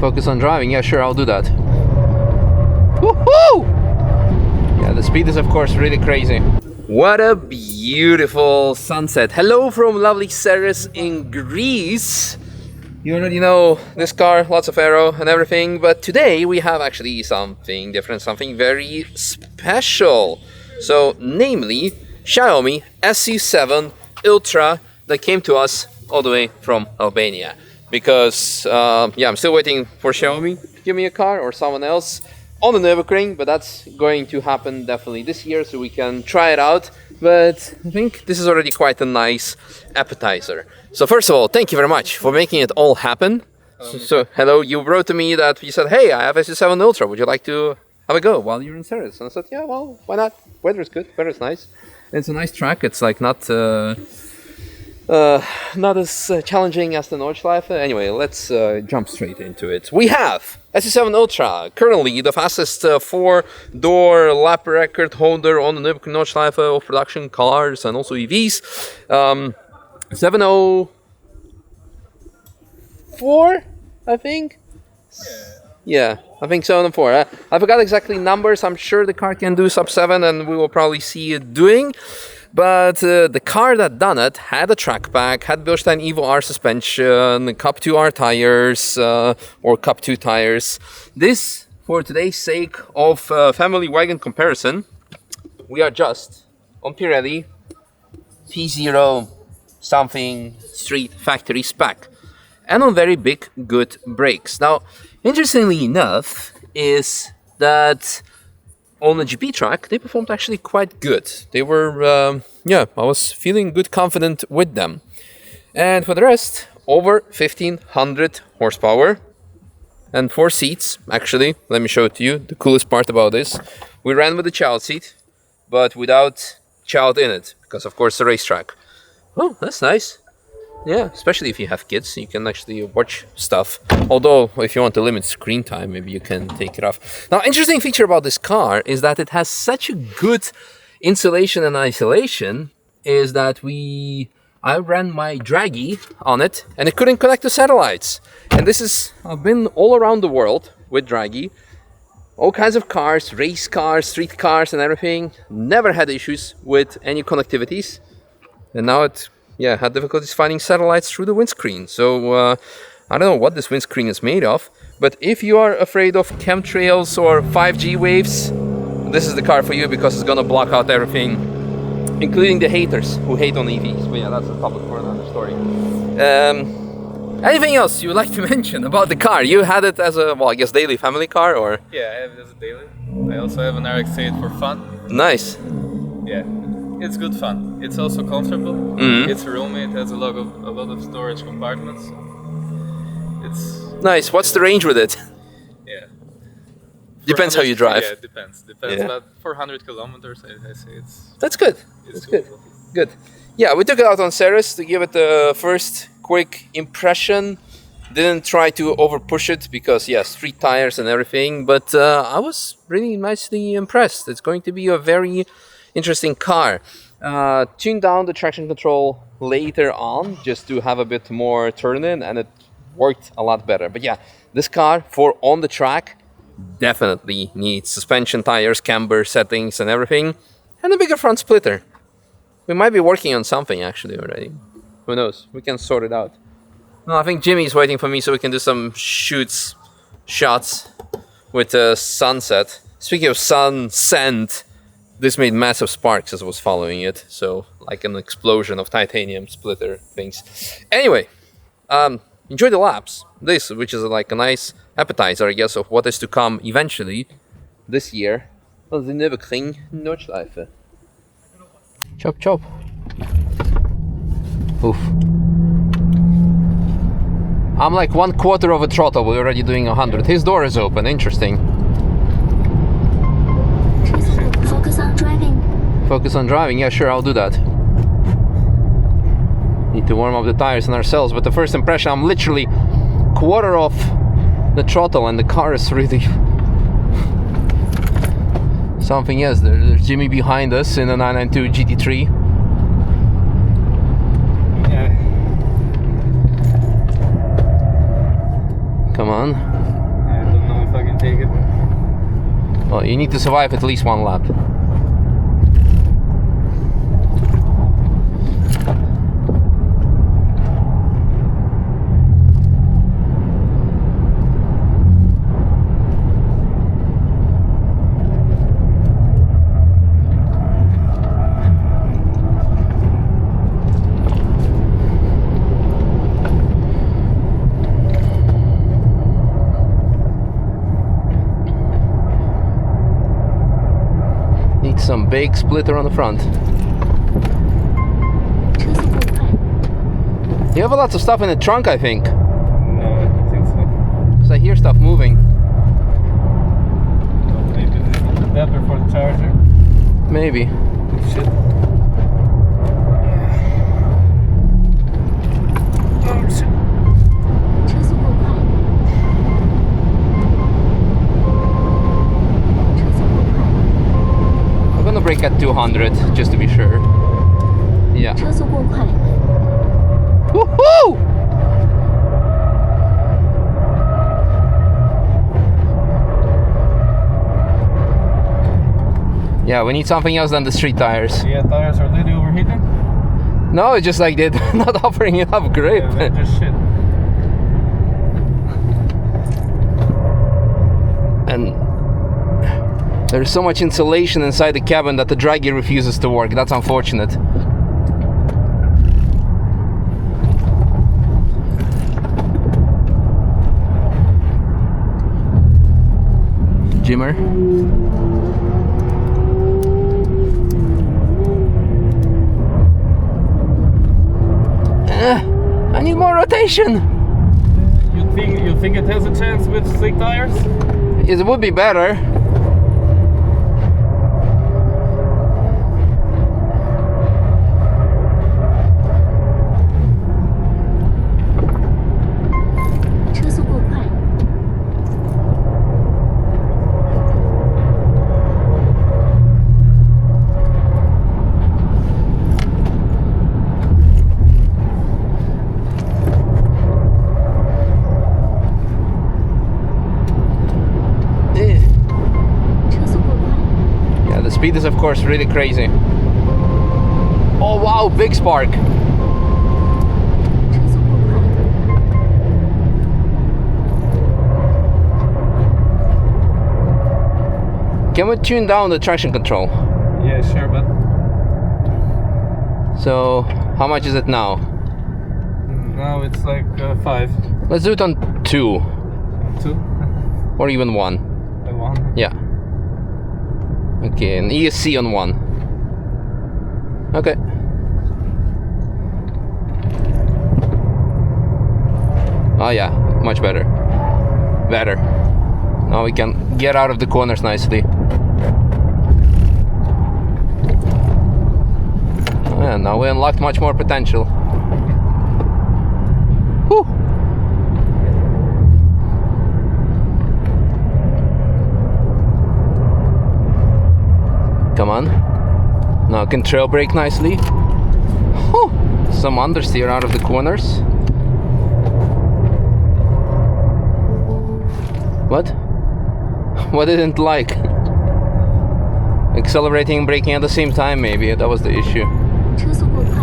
Focus on driving. Yeah, sure, I'll do that. Woohoo! Yeah, the speed is of course really crazy. What a beautiful sunset. Hello from lovely Ceres in Greece. You already know this car, lots of aero and everything, but today we have actually something different, something very special. So, namely, Xiaomi SU7 Ultra that came to us all the way from Albania. Because, yeah, I'm still waiting for Xiaomi to give me a car or someone else on the Nürburgring, but that's going to happen definitely this year, so we can try it out. But I think this is already quite a nice appetizer. So first of all, thank you very much for making it all happen. So hello, you wrote to me that you said, hey, I have SU7 Ultra, would you like to have a go while you're in Ceres? And I said, yeah, well, why not? Weather's good, weather's nice. And it's a nice track, it's like not as challenging as the Nordschleife. Anyway, let's jump straight into it. We have SU7 Ultra, currently the fastest 4-door lap record holder on the Nürburgring Nordschleife of production cars and also EVs. 704, I think. Yeah, I think 704. I forgot exactly numbers. I'm sure the car can do sub 7, and we will probably see it doing. But the car that done it had a track pack, had Bilstein Evo R suspension, Cup 2R tires, or Cup 2 tires. This, for today's sake of family wagon comparison, we are just on Pirelli P0 something street factory spec, and on very big good brakes. Now, interestingly enough, is that on the GP track, they performed actually quite good. They were, yeah, I was feeling good, confident with them. And for the rest, over 1500 horsepower and 4 seats. Actually, let me show it to you. The coolest part about this, we ran with the child seat, but without child in it, because of course the racetrack. Oh, that's nice. Yeah, especially if you have kids, you can actually watch stuff. Although, if you want to limit screen time, maybe you can take it off. Now, interesting feature about this car is that it has such a good insulation and isolation, is that I ran my Draghi on it, and it couldn't connect to satellites. And this is, I've been all around the world with Draghi. All kinds of cars, race cars, street cars and everything. Never had issues with any connectivities. And now it had difficulties finding satellites through the windscreen. So I don't know what this windscreen is made of, but if you are afraid of chemtrails or 5G waves, this is the car for you, because it's gonna block out everything, including the haters who hate on EVs. But yeah, that's a topic for another story. Anything else you would like to mention about the car? You had it as a, well, I guess daily family car, or? Yeah, I have it as a daily. I also have an RX-8 for fun. Nice. Yeah. It's good fun. It's also comfortable. Mm-hmm. It's roomy. It has a lot of storage compartments. It's nice. What's the range with it? Yeah. Depends how you drive. Yeah, it depends. Yeah. About 400 kilometers. I say it's. That's good. That's good. Good. Yeah, we took it out on Ceres to give it the first quick impression. Didn't try to over push it because, yeah, street tires and everything. But I was really nicely impressed. It's going to be a very interesting car. Tuned down the traction control later on just to have a bit more turn in, and it worked a lot better. But yeah, this car for on the track definitely needs suspension, tires, camber settings and everything, and a bigger front splitter. We might be working on something actually already. Who knows? We can sort it out. No, I think Jimmy's waiting for me so we can do some shots with the sunset. Speaking of sunset, this made massive sparks as I was following it, so like an explosion of titanium splitter things. Anyway, enjoy the laps. This, which is like a nice appetizer, I guess, of what is to come eventually this year on the Nürburgring Nordschleife. Chop chop. Oof. I'm like 1/4 of a throttle. We're already doing 100. His door is open. Interesting. Focus on driving. Focus on driving. Yeah, sure, I'll do that. Need to warm up the tires and ourselves, but the first impression, I'm literally 1/4 of the throttle and the car is really something else. There's Jimmy behind us in a 992 GT3. Yeah. Come on. can take it. Well, you need to survive at least one lap. Some big splitter on the front. 车速过快， You have a lot of stuff in the trunk, I think. No, I don't think so. 'Cause I hear stuff moving. Maybe the adapter for the charger. Maybe. Shit. Oh shit. 车速过快，车速过快， I'm gonna brake at 200 just to be sure. Yeah. 车速过快， Woohoo! Yeah, we need something else than the street tires. Yeah, tires are really overheating. No, it's just like they're not offering enough grip. Yeah, they're just shit. And there's so much insulation inside the cabin that the dry gear refuses to work. That's unfortunate. Jimmer. I need more rotation. You think it has a chance with slick tires? It would be better. Speed is of course really crazy. Oh wow, big spark. Can we tune down the traction control? Yeah, sure, but so how much is it now? now it's like 5. Let's do it on 2. 2? Or even 1. 1? Yeah. Okay, and ESC on 1. Okay. Oh yeah, much better. Better. Now we can get out of the corners nicely. Oh, yeah, now we unlocked much more potential. Whew. Come on. Now I can trail brake nicely. Whew. Some understeer out of the corners. What? What I didn't like? Accelerating and braking at the same time, maybe. That was the issue. 车速过快，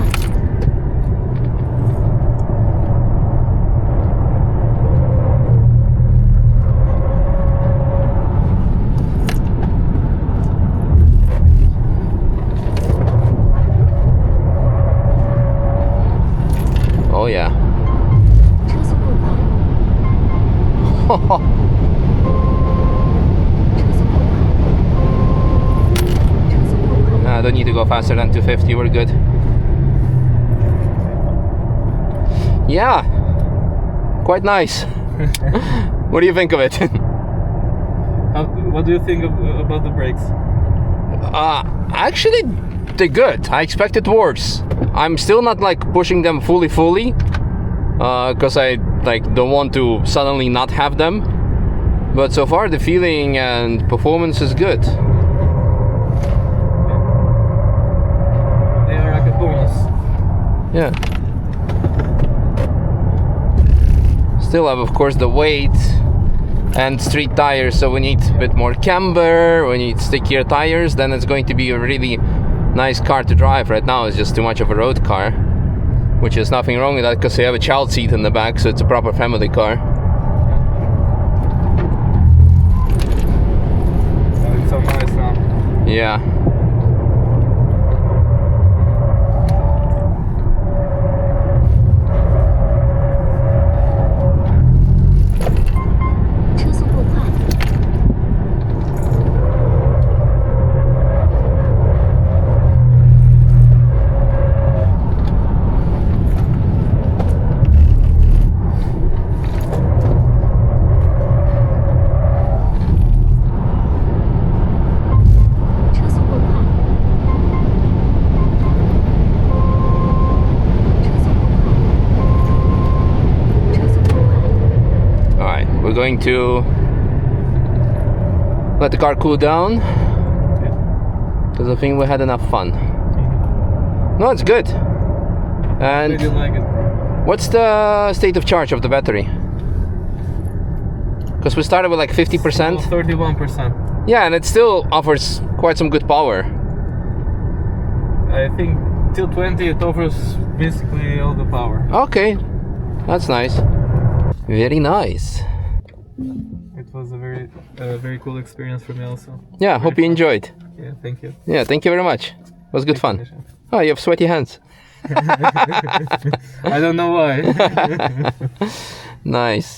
Oh yeah. 车速过快，车速过快，车速过快， I don't need to go faster than 250, we're good. Yeah, quite nice. What do you think of it? What do you think about the brakes? Actually, they're good. I expected worse. I'm still not like pushing them fully, because I don't want to suddenly not have them. But so far, the feeling and performance is good. They are like a bonus. Yeah. Still have, of course, the weight and street tires, so we need a bit more camber, we need stickier tires, then it's going to be a really nice car to drive. Right now it's just too much of a road car, which is nothing wrong with that because we have a child seat in the back, so it's a proper family car. Oh, it's so nice now. Yeah. Going to let the car cool down because I think we had enough fun. No, it's good. And I didn't like it. what's the state of charge of the battery? Because we started with like 50%. 31%. Yeah, and it still offers quite some good power. I think till 20 it offers basically all the power. Okay, that's nice. Very nice. It was a very cool experience for me also. Yeah, hope you enjoyed. Yeah, thank you. Yeah, thank you very much. It was good fun. Misha. Oh, you have sweaty hands. I don't know why. Nice.